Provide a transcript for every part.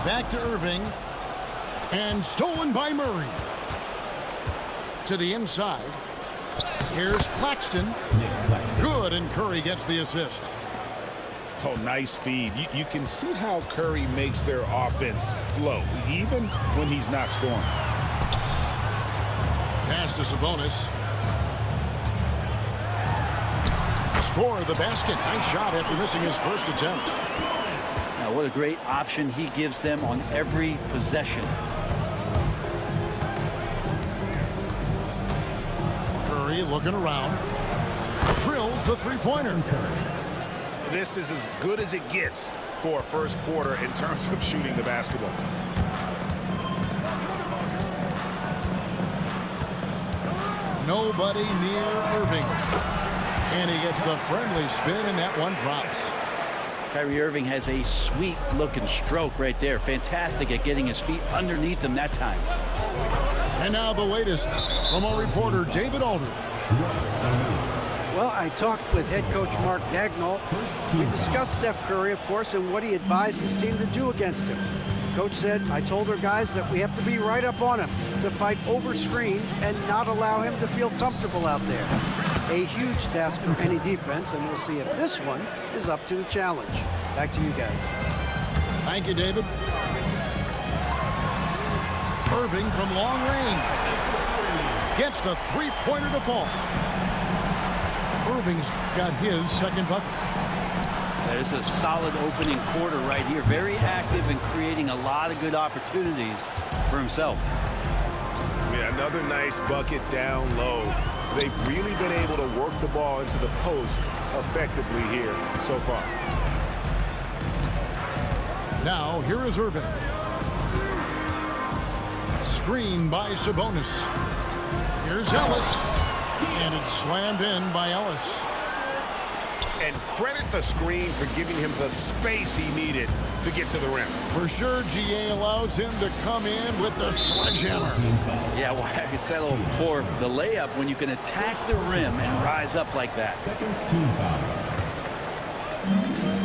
Back to Irving. And stolen by Murray. To the inside. Here's Claxton. Good, and Curry gets the assist. Oh, nice feed. You can see how Curry makes their offense flow, even when he's not scoring. Pass to Sabonis. Score the basket. Nice shot after missing his first attempt. Now, what a great option he gives them on every possession. Curry looking around. Drills the three-pointer. This is as good as it gets for a first quarter in terms of shooting the basketball. Nobody near Irving. And he gets the friendly spin, and that one drops. Kyrie Irving has a sweet-looking stroke right there. Fantastic at getting his feet underneath him that time. And now the latest from our reporter, David Aldridge. Well, I talked with head coach Mark Dagnall. We discussed Steph Curry, of course, and what he advised his team to do against him. Coach said, I told our guys that we have to be right up on him to fight over screens and not allow him to feel comfortable out there. A huge task for any defense, and we'll see if this one is up to the challenge. Back to you guys. Thank you, David. Irving from long range. Gets the three-pointer to fall. Irving's got his second bucket. That is a solid opening quarter right here. Very active and creating a lot of good opportunities for himself. Yeah, another nice bucket down low. They've really been able to work the ball into the post effectively here so far. Now, here is Irving. Screen by Sabonis. Here's Ellis. And it's slammed in by Ellis. And credit the screen for giving him the space he needed to get to the rim. For sure, GA allows him to come in with the sledgehammer. Yeah, well, I settle for the layup when you can attack the rim and rise up like that.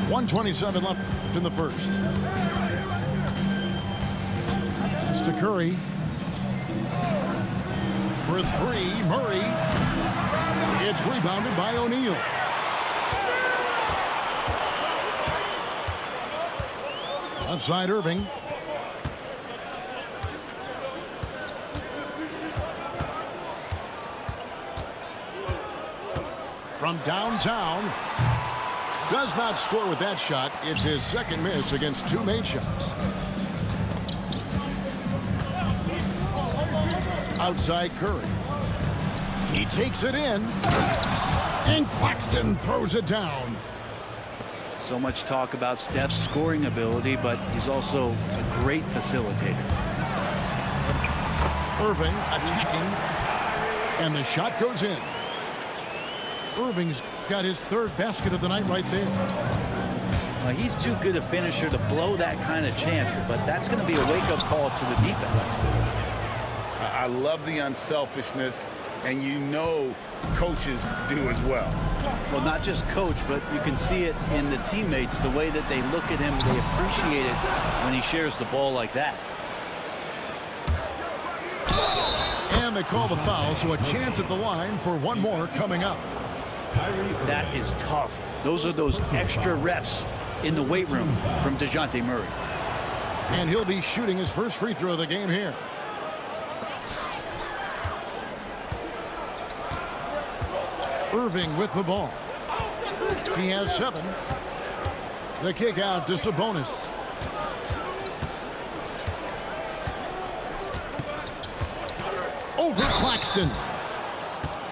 1:27 left in the first. It's to Curry. For three, Murray. It's rebounded by O'Neal. Outside Irving. From downtown. Does not score with that shot. It's his second miss against two made shots. Outside Curry. He takes it in. And Claxton throws it down. So much talk about Steph's scoring ability, but he's also a great facilitator. Irving attacking. And the shot goes in. Irving's got his third basket of the night right there. Well, he's too good a finisher to blow that kind of chance, but that's going to be a wake-up call to the defense. I love the unselfishness, and you know coaches do as well. Well, not just coach, but you can see it in the teammates, the way that they look at him. They appreciate it when he shares the ball like that. And they call the foul, so a chance at the line for one more coming up. That is tough. Those are those extra reps in the weight room from DeJounte Murray. And he'll be shooting his first free throw of the game here. Irving with the ball. He has 7. The kick out to Sabonis. Over Claxton.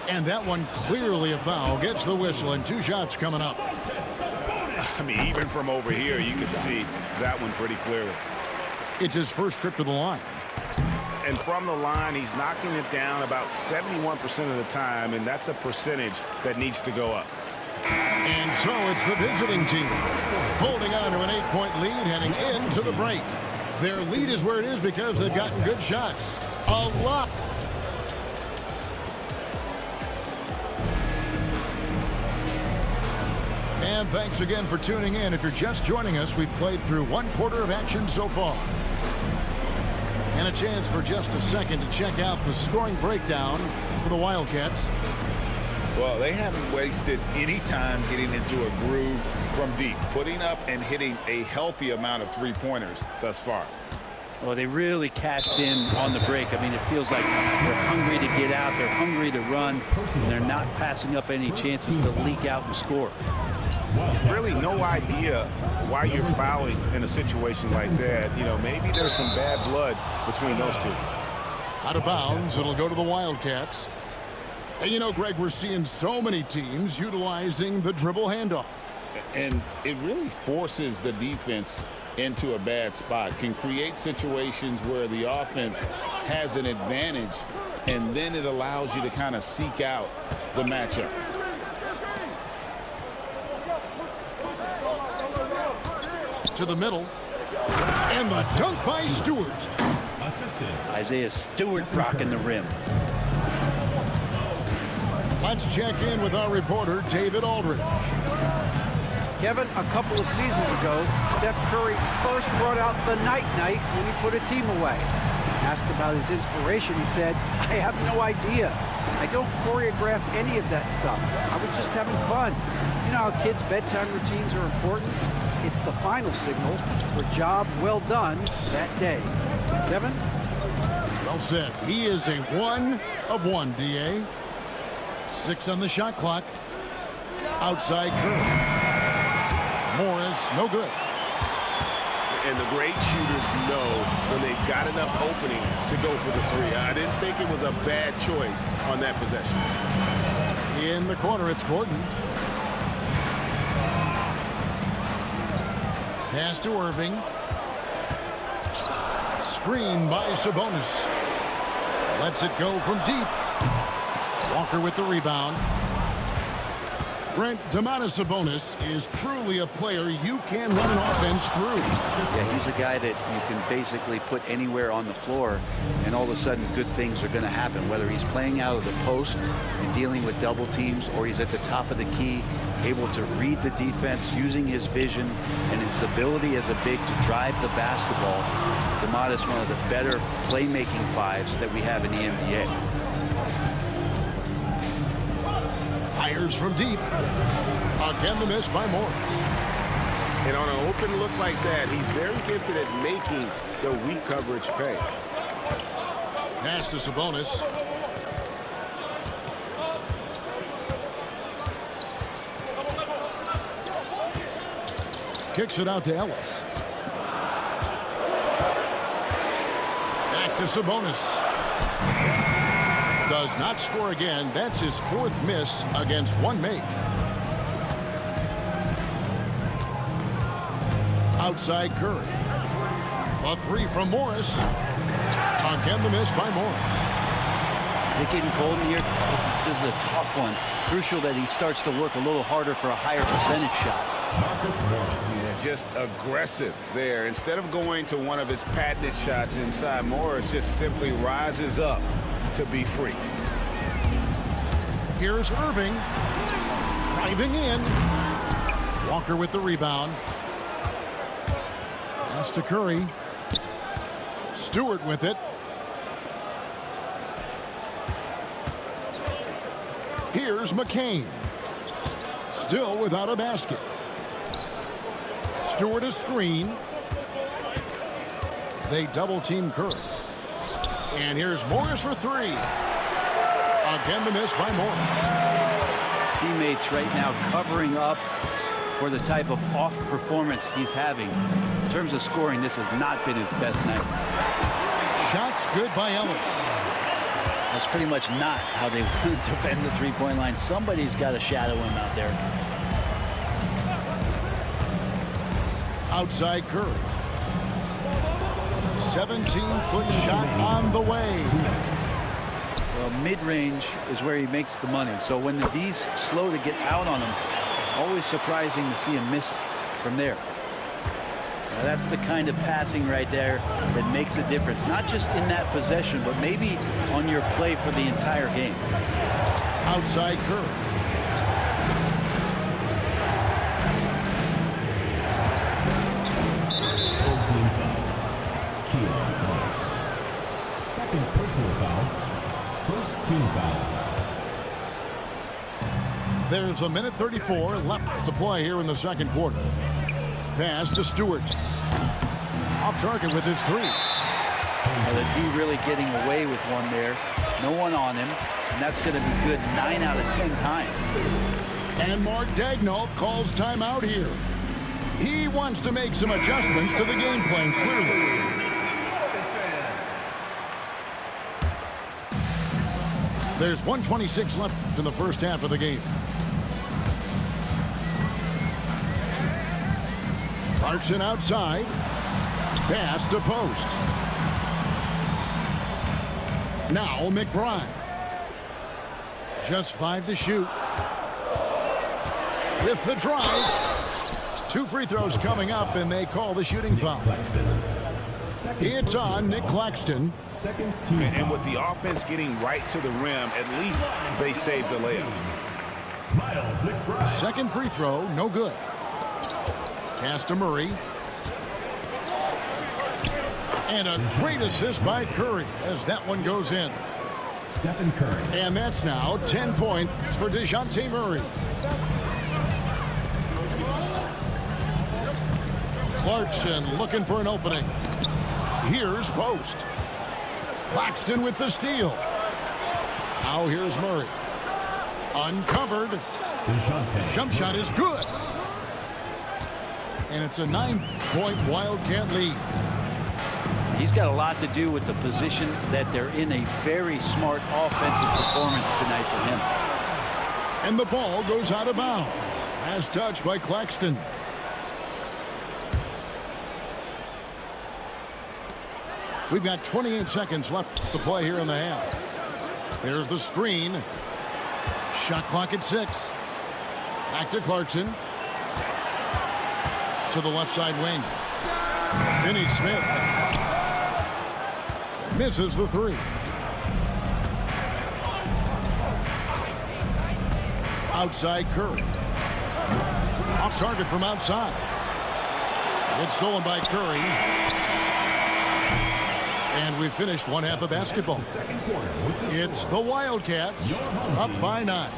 And that one clearly a foul. Gets the whistle, and 2 shots coming up. I mean, even from over here, you can see that one pretty clearly. It's his first trip to the line. And from the line, he's knocking it down about 71% of the time, and that's a percentage that needs to go up. And so it's the visiting team holding on to an 8-point lead heading into the break. Their lead is where it is because they've gotten good shots. A lot. And thanks again for tuning in. If you're just joining us, we've played through 1/4 of action so far. And a chance for just a second to check out the scoring breakdown for the Wildcats. Well, they haven't wasted any time getting into a groove from deep, putting up and hitting a healthy amount of three-pointers thus far. Well, they really cashed in on the break. I mean, it feels like they're hungry to get out. They're hungry to run. And they're not passing up any chances to leak out and score. Really no idea why you're fouling in a situation like that. You know, maybe there's some bad blood between those two. Out of bounds, it'll go to the Wildcats. And you know, Greg, we're seeing so many teams utilizing the dribble handoff. And it really forces the defense into a bad spot, can create situations where the offense has an advantage, and then it allows you to kind of seek out the matchup. To the middle. And the dunk by Stewart. Isaiah Stewart rocking the rim. Let's check in with our reporter, David Aldridge. Kevin, a couple of seasons ago, Steph Curry first brought out the night-night when he put a team away. Asked about his inspiration, he said, I have no idea. I don't choreograph any of that stuff. I was just having fun. You know how kids' bedtime routines are important? It's the final signal for a job well done that day. Kevin? Well said. He is a 1 of 1, D.A. 6 on the shot clock. Outside Curry. Morris, no good. And the great shooters know when they've got enough opening to go for the three. I didn't think it was a bad choice on that possession. In the corner, it's Gordon. Pass to Irving. Screen by Sabonis. Lets it go from deep. Walker with the rebound. Brent, Domantas Sabonis is truly a player you can run an offense through. Yeah, he's a guy that you can basically put anywhere on the floor, and all of a sudden good things are going to happen, whether he's playing out of the post and dealing with double teams, or he's at the top of the key, able to read the defense, using his vision and his ability as a big to drive the basketball. Domantas, one of the better playmaking fives that we have in the NBA. Fires from deep. Again, the miss by Morris. And on an open look like that, he's very gifted at making the weak coverage pay. Pass to Sabonis. Kicks it out to Ellis. Back to Sabonis. Does not score again. That's his 4th miss against 1 make. Outside Curry. A 3 from Morris. Again, the miss by Morris. Is it getting cold in here? This is a tough one. Crucial that he starts to work a little harder for a higher percentage shot. Yeah, just aggressive there. Instead of going to one of his patented shots inside, Morris just simply rises up to be free. Here's Irving. Driving in. Walker with the rebound. Pass to Curry. Stewart with it. Here's McCain. Still without a basket. Stewart a screen. They double team Curry. And here's Morris for 3. Again, the miss by Morris. Teammates right now covering up for the type of off performance he's having. In terms of scoring, this has not been his best night. Shots good by Ellis. That's pretty much not how they want to defend the three-point line. Somebody's got to shadow him out there. Outside Curry. 17-foot shot on the way. Well, mid-range is where he makes the money. So when the D's slow to get out on him, always surprising to see him miss from there. Now that's the kind of passing right there that makes a difference, not just in that possession, but maybe on your play for the entire game. Outside Curry. team foul. There's a minute 34 left to play here in the second quarter. Pass to Stewart. Off target with his three. Well, the D really getting away with one there. No one on him, and that's going to be good 9 out of 10 times. And Mark Daigneault calls timeout here. He wants to make some adjustments to the game plan, clearly. There's 1:26 left in the first half of the game. Clarkson outside. Pass to post. Now McBride. Just 5 to shoot. With the drive. 2 free throws coming up, and they call the shooting foul. It's on Nick Claxton. And with the offense getting right to the rim, at least they saved the layup. Second free throw, no good. Pass to Murray. And a great assist by Curry as that one goes in. Stephen Curry. And that's now 10 points for DeJounte Murray. Clarkson looking for an opening. Here's post. Claxton with the steal. Now here's Murray. Uncovered. DeJounte. Jump shot is good. And it's a 9-point Wildcat lead. He's got a lot to do with the position that they're in. A very smart offensive performance tonight for him. And the ball goes out of bounds. As touched by Claxton. We've got 28 seconds left to play here in the half. There's the screen. Shot clock at 6. Back to Clarkson. To the left side wing. Finney-Smith. Misses the 3. Outside Curry. Off target from outside. It's stolen by Curry. And we finished one half of basketball. It's the Wildcats up by 9.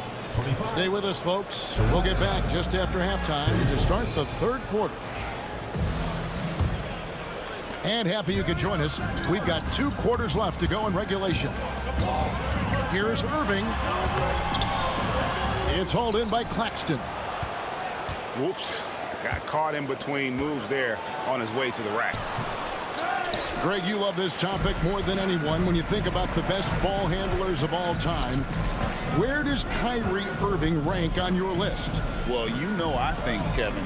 Stay with us, folks. We'll get back just after halftime to start the third quarter. And happy you could join us. We've got 2 quarters left to go in regulation. Here's Irving. It's hauled in by Claxton. Whoops. Got caught in between moves there on his way to the rack. Greg, you love this topic more than anyone. When you think about the best ball handlers of all time, where does Kyrie Irving rank on your list? Well, you know, I think, Kevin,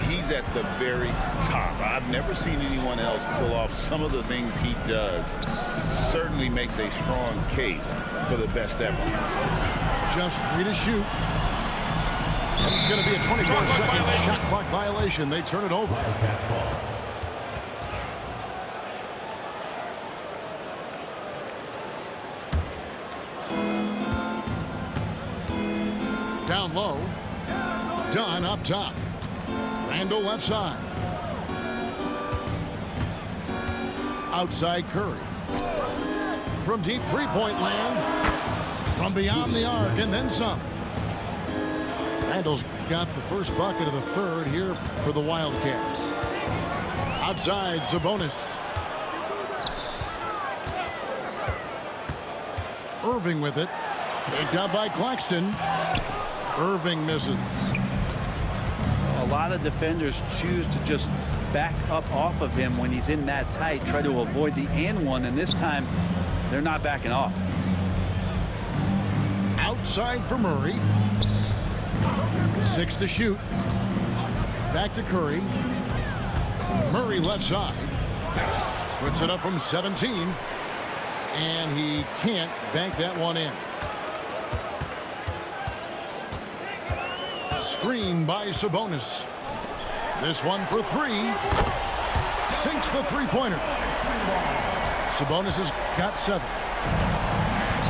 he's at the very top. I've never seen anyone else pull off some of the things he does. Certainly makes a strong case for the best ever. Just 3 to shoot. And it's going to be a 24-second shot clock violation. They turn it over. Down low. Dunn up top. Randall left side. Outside Curry. From deep three-point land. From beyond the arc and then some. Randall's got the first bucket of the third here for the Wildcats. Outside Sabonis. Irving with it. Picked up by Claxton. Irving misses. A lot of defenders choose to just back up off of him when he's in that tight, try to avoid the and one, and this time they're not backing off. Outside for Murray. 6 to shoot. Back to Curry. Murray left side. Puts it up from 17. And he can't bank that one in. Screen by Sabonis. This one for 3. Sinks the three-pointer. Sabonis has got 7.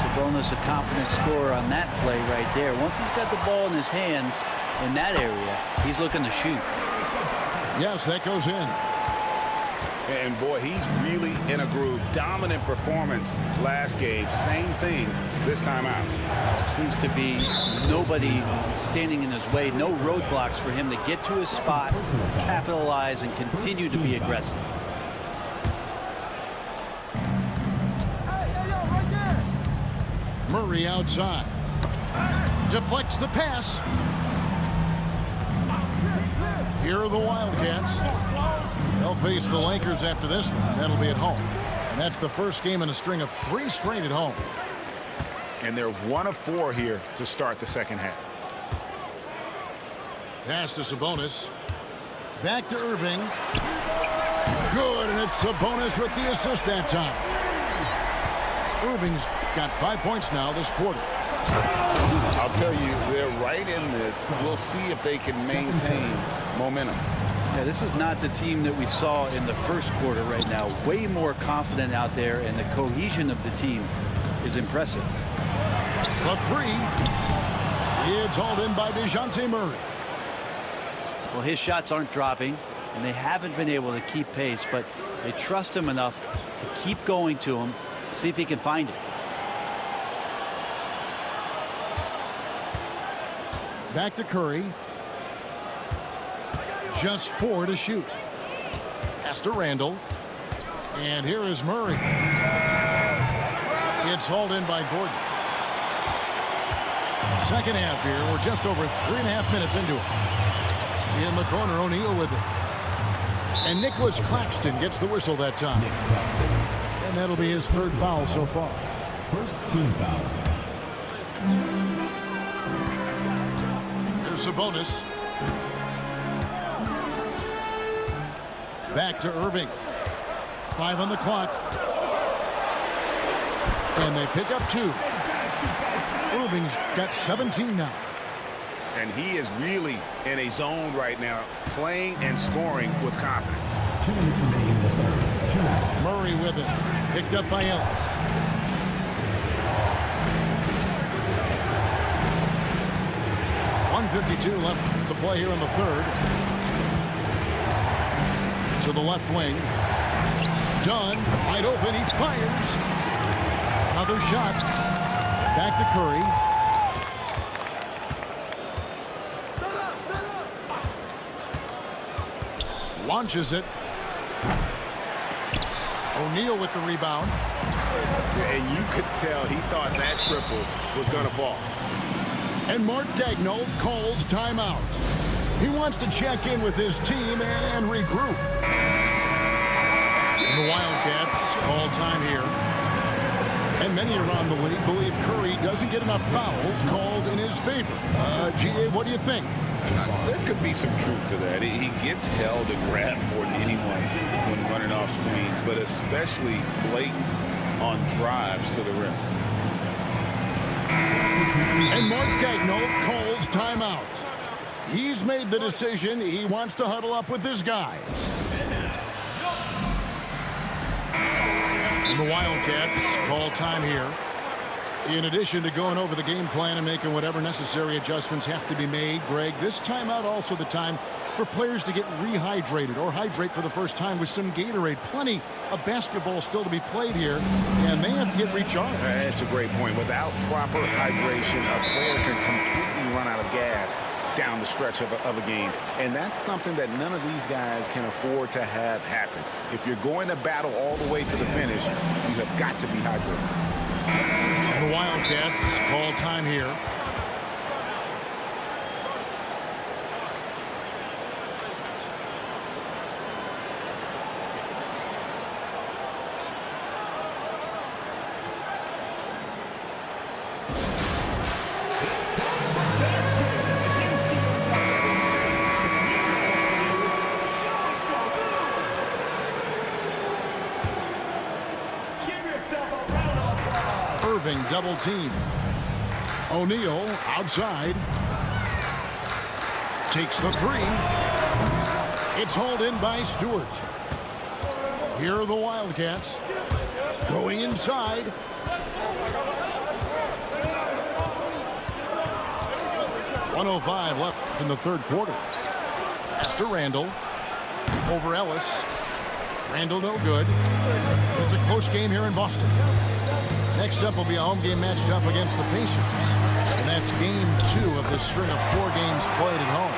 Sabonis, a confident scorer on that play right there. Once he's got the ball in his hands in that area, he's looking to shoot. Yes, that goes in. And boy, he's really in a groove. Dominant performance last game. Same thing this time out. Seems to be nobody standing in his way. No roadblocks for him to get to his spot, capitalize, and continue to be aggressive. Murray outside. Deflects the pass. Here are the Wildcats. They'll face the Lakers after this one. That'll be at home. And that's the first game in a string of 3 straight at home. And they're 1 of 4 here to start the second half. Pass to Sabonis. Back to Irving. Good, and it's Sabonis with the assist that time. Irving's got 5 points now this quarter. I'll tell you, they're right in this. We'll see if they can maintain momentum. Yeah, this is not the team that we saw in the first quarter right now. Way more confident out there, and the cohesion of the team is impressive. The 3. It's hauled in by DeJounte Murray. Well, his shots aren't dropping, and they haven't been able to keep pace, but they trust him enough to keep going to him, see if he can find it. Back to Curry. Just 4 to shoot. Pass to Randall. And here is Murray. It's hauled in by Gordon. Second half here. We're just over 3.5 minutes into it. In the corner, O'Neal with it. And Nicholas Claxton gets the whistle that time. And that'll be his 3rd foul so far. First team foul. Here's Sabonis. Back to Irving. 5 on the clock. And they pick up 2. Irving's got 17 now. And he is really in a zone right now, playing and scoring with confidence. 2 minutes remaining in the third. 2 minutes. Murray with it. Picked up by Ellis. .152 left to play here in the third. To the left wing. Dunn, wide open, he fires. Another shot. Back to Curry. Launches it. O'Neal with the rebound. And you could tell he thought that triple was going to fall. And Mark Daigneault calls timeout. He wants to check in with his team and regroup. And the Wildcats call time here. And many around the league believe Curry doesn't get enough fouls called in his favor. G.A., what do you think? There could be some truth to that. He gets held and grabbed more than anyone when running off screens, but especially blatant on drives to the rim. And Mark Daigneault calls timeout. He's made the decision. He wants to huddle up with his guys. And the Wildcats call time here. In addition to going over the game plan and making whatever necessary adjustments have to be made, Greg, this timeout also the time for players to get rehydrated or hydrate for the first time with some Gatorade. Plenty of basketball still to be played here, and they have to get recharged. That's a great point. Without proper hydration, a player can completely run out of gas down the stretch of a game. And that's something that none of these guys can afford to have happen. If you're going to battle all the way to the finish, you have got to be hydrated. The Wildcats call time here. Irving double team. O'Neal outside. Takes the 3. It's hauled in by Stewart. Here are the Wildcats going inside. .105 left in the third quarter. Pass to Randall. Over Ellis. Randall no good. It's a close game here in Boston. Next up will be a home game matched up against the Pacers. And that's game 2 of the string of 4 games played at home.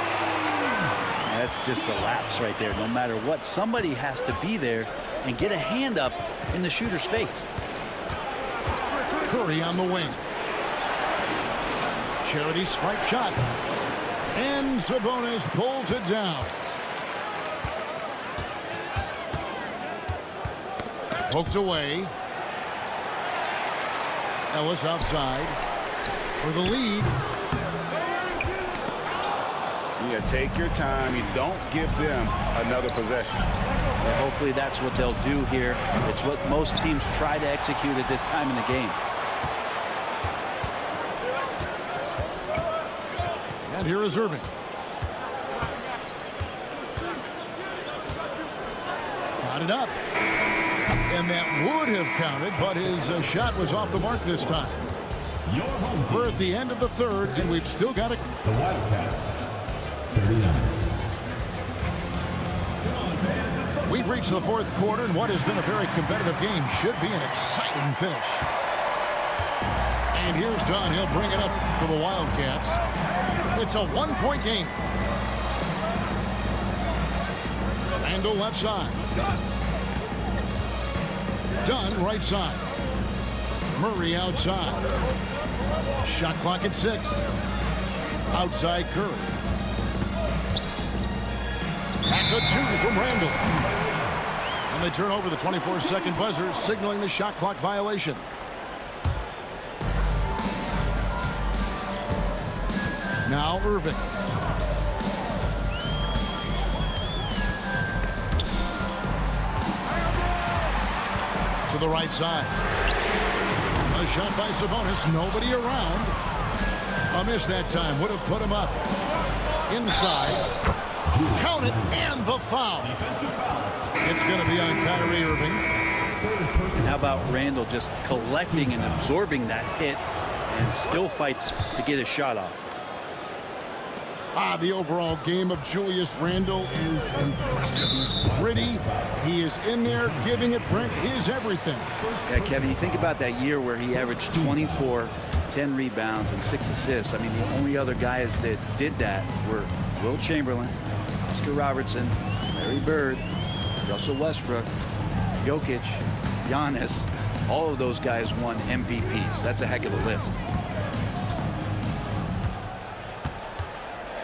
That's just a lapse right there. No matter what, somebody has to be there and get a hand up in the shooter's face. Curry on the wing. Charity stripe shot. And Sabonis pulls it down. Poked away. Ellis outside for the lead. Yeah, take your time. You don't give them another possession. And hopefully that's what they'll do here. It's what most teams try to execute at this time in the game. And here is Irving. Got it up. And that would have counted, but his shot was off the mark this time. Your home team. We're at the end of the third, and we've still got it. The Wildcats. 39. We've reached the fourth quarter, and what has been a very competitive game should be an exciting finish. And here's Dunn. He'll bring it up for the Wildcats. It's a 1-point game. Randall left side. Dunn right side. Murray outside. Shot clock at 6. Outside Curry. That's a 2 from Randall. And they turn over the 24-second buzzer, signaling the shot clock violation. Now Irving. To the right side. A shot by Sabonis. Nobody around. A miss that time. Would have put him up. Inside. Count it, and the foul. It's going to be on Kyrie Irving. And how about Randall just collecting and absorbing that hit and still fights to get his shot off. The overall game of Julius Randle is impressive. He's gritty. He is in there giving it, Brent, his everything. Yeah, Kevin, you think about that year where he averaged 24, 10 rebounds, and 6 assists. I mean, the only other guys that did that were Will Chamberlain, Oscar Robertson, Larry Bird, Russell Westbrook, Jokic, Giannis. All of those guys won MVPs. That's a heck of a list.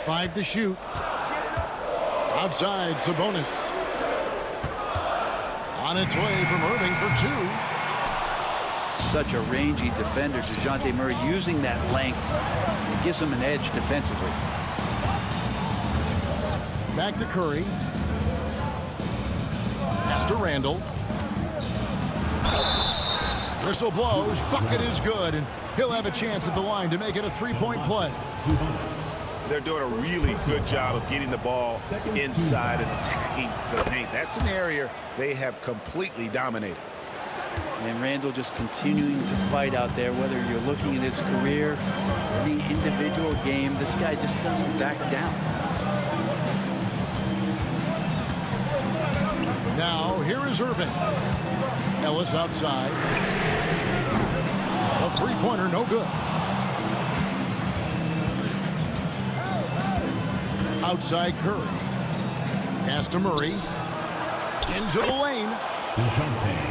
5 to shoot. Outside, Sabonis. On its way from Irving for 2. Such a rangy defender, DeJounte Murray, using that length. It gives him an edge defensively. Back to Curry. Pass to Randall. Whistle blows. Bucket is good, and he'll have a chance at the line to make it a 3-point play. They're doing a really good job of getting the ball inside and attacking the paint. That's an area they have completely dominated. And Randall just continuing to fight out there, whether you're looking at his career or the individual game. This guy just doesn't back down. Now, here is Irving. Ellis outside. A 3-pointer, no good. Outside Curry. Pass to Murray. Into the lane.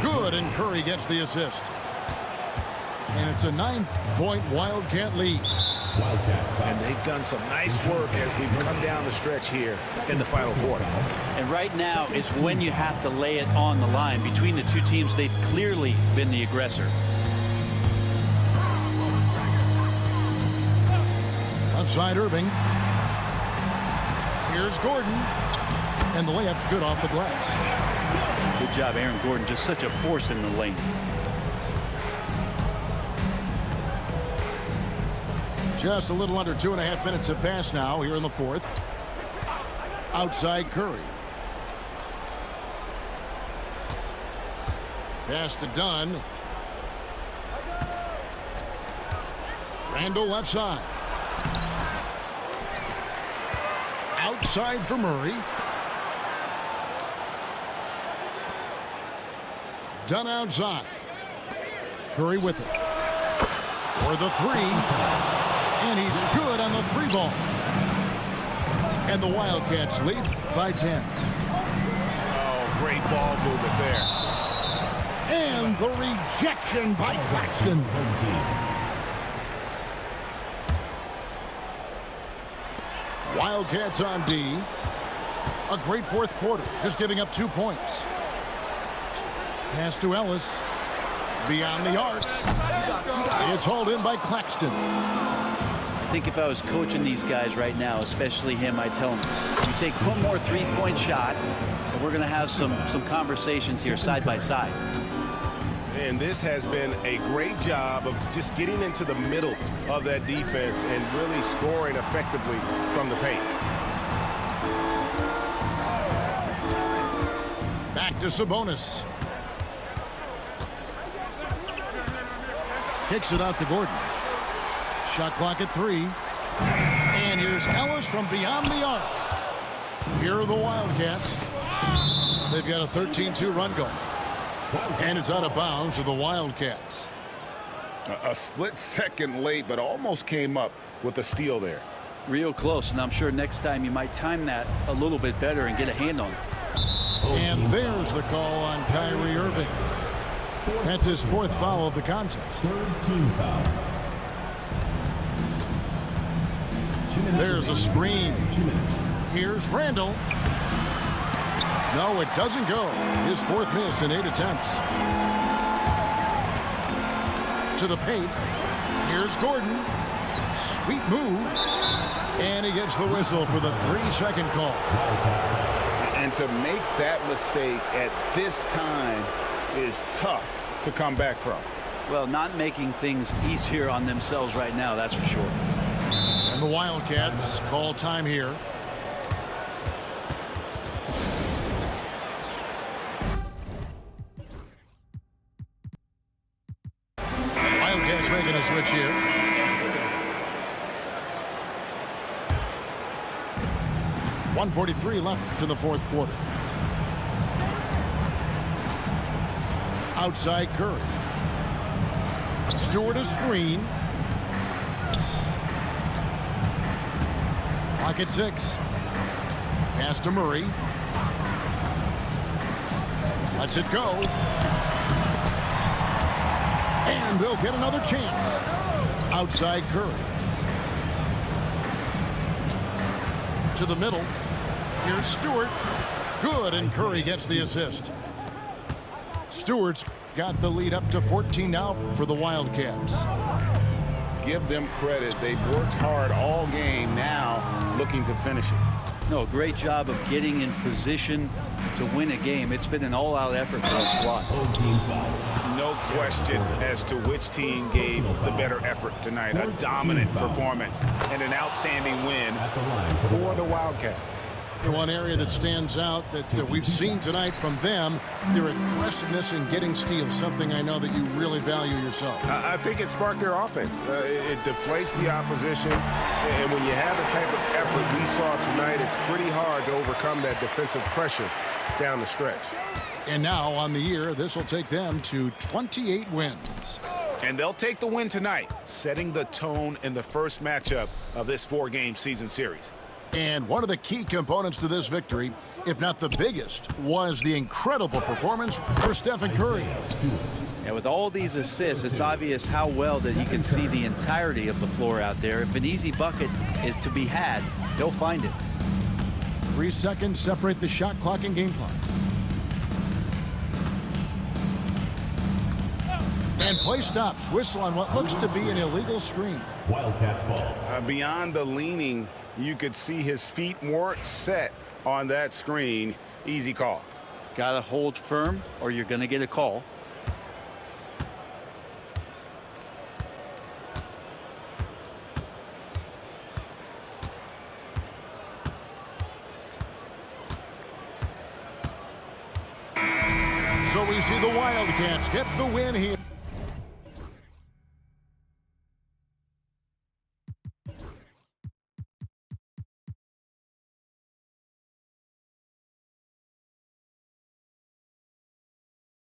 Good, and Curry gets the assist. And it's a 9-point Wildcat lead. And they've done some nice work as we've come down the stretch here in the final quarter. And right now is when you have to lay it on the line. Between the two teams, they've clearly been the aggressor. Outside Irving. Here's Gordon. And the layup's good off the glass. Good job, Aaron Gordon. Just such a force in the lane. Just a little under 2.5 minutes have passed now here in the fourth. Outside Curry. Pass to Dunn. Randall left side. Outside for Murray. done outside. Curry with it. For the three. And he's good on the three ball. And the Wildcats lead by 10. Oh, great ball movement there. And the rejection by Claxton. Wildcats on D. A great fourth quarter, just giving up 2 points. Pass to Ellis. Beyond the arc. It's hauled in by Claxton. I think if I was coaching these guys right now, especially him, I'd tell him, you take one more three-point shot, and we're going to have some conversations here side by side. And this has been a great job of just getting into the middle of that defense and really scoring effectively from the paint. Back to Sabonis. Kicks it out to Gordon. Shot clock at 3. And here's Ellis from beyond the arc. Here are the Wildcats. They've got a 13-2 run going. And it's out of bounds to the Wildcats. A split second late, but almost came up with a steal there. Real close, and I'm sure next time you might time that a little bit better and get a hand on it. And there's the call on Kyrie Irving. That's his 4th foul of the contest. Third team foul. There's a screen. 2 minutes. Here's Randall. No, it doesn't go. His 4th miss in 8 attempts. To the paint. Here's Gordon. Sweet move. And he gets the whistle for the 3-second call. And to make that mistake at this time is tough to come back from. Well, not making things easier on themselves right now, that's for sure. And the Wildcats call time here. Wildcats making a switch here. .143 left in the 4th quarter. Outside Curry. Stewart a screen. Clock at 6. Pass to Murray. Lets it go. And they'll get another chance. Outside Curry. To the middle. Here's Stewart. Good, and Curry gets the assist. Stewart's got the lead up to 14 now for the Wildcats. Give them credit. They've worked hard all game, now looking to finish it. No, great job of getting in position to win a game. It's been an all-out effort for the squad. No question as to which team gave the better effort tonight. A dominant performance and an outstanding win for the Wildcats. One area that stands out that we've seen tonight from them, their aggressiveness in getting steals, something I know that you really value yourself. I think it sparked their offense. It deflates the opposition, and when you have the type of effort we saw tonight, it's pretty hard to overcome that defensive pressure down the stretch. And now on the year, this will take them to 28 wins. And they'll take the win tonight, setting the tone in the first matchup of this 4-game season series. And one of the key components to this victory, if not the biggest, was the incredible performance for Stephen Curry. Yeah, with all these assists, it's obvious how well that he can see the entirety of the floor out there. If an easy bucket is to be had, he'll find it. 3 seconds separate the shot clock and game clock. And play stops. Whistle on what looks to be an illegal screen. Wildcats ball. Beyond the leaning, you could see his feet weren't set on that screen. Easy call. Got to hold firm or you're going to get a call. So we see the Wildcats get the win here.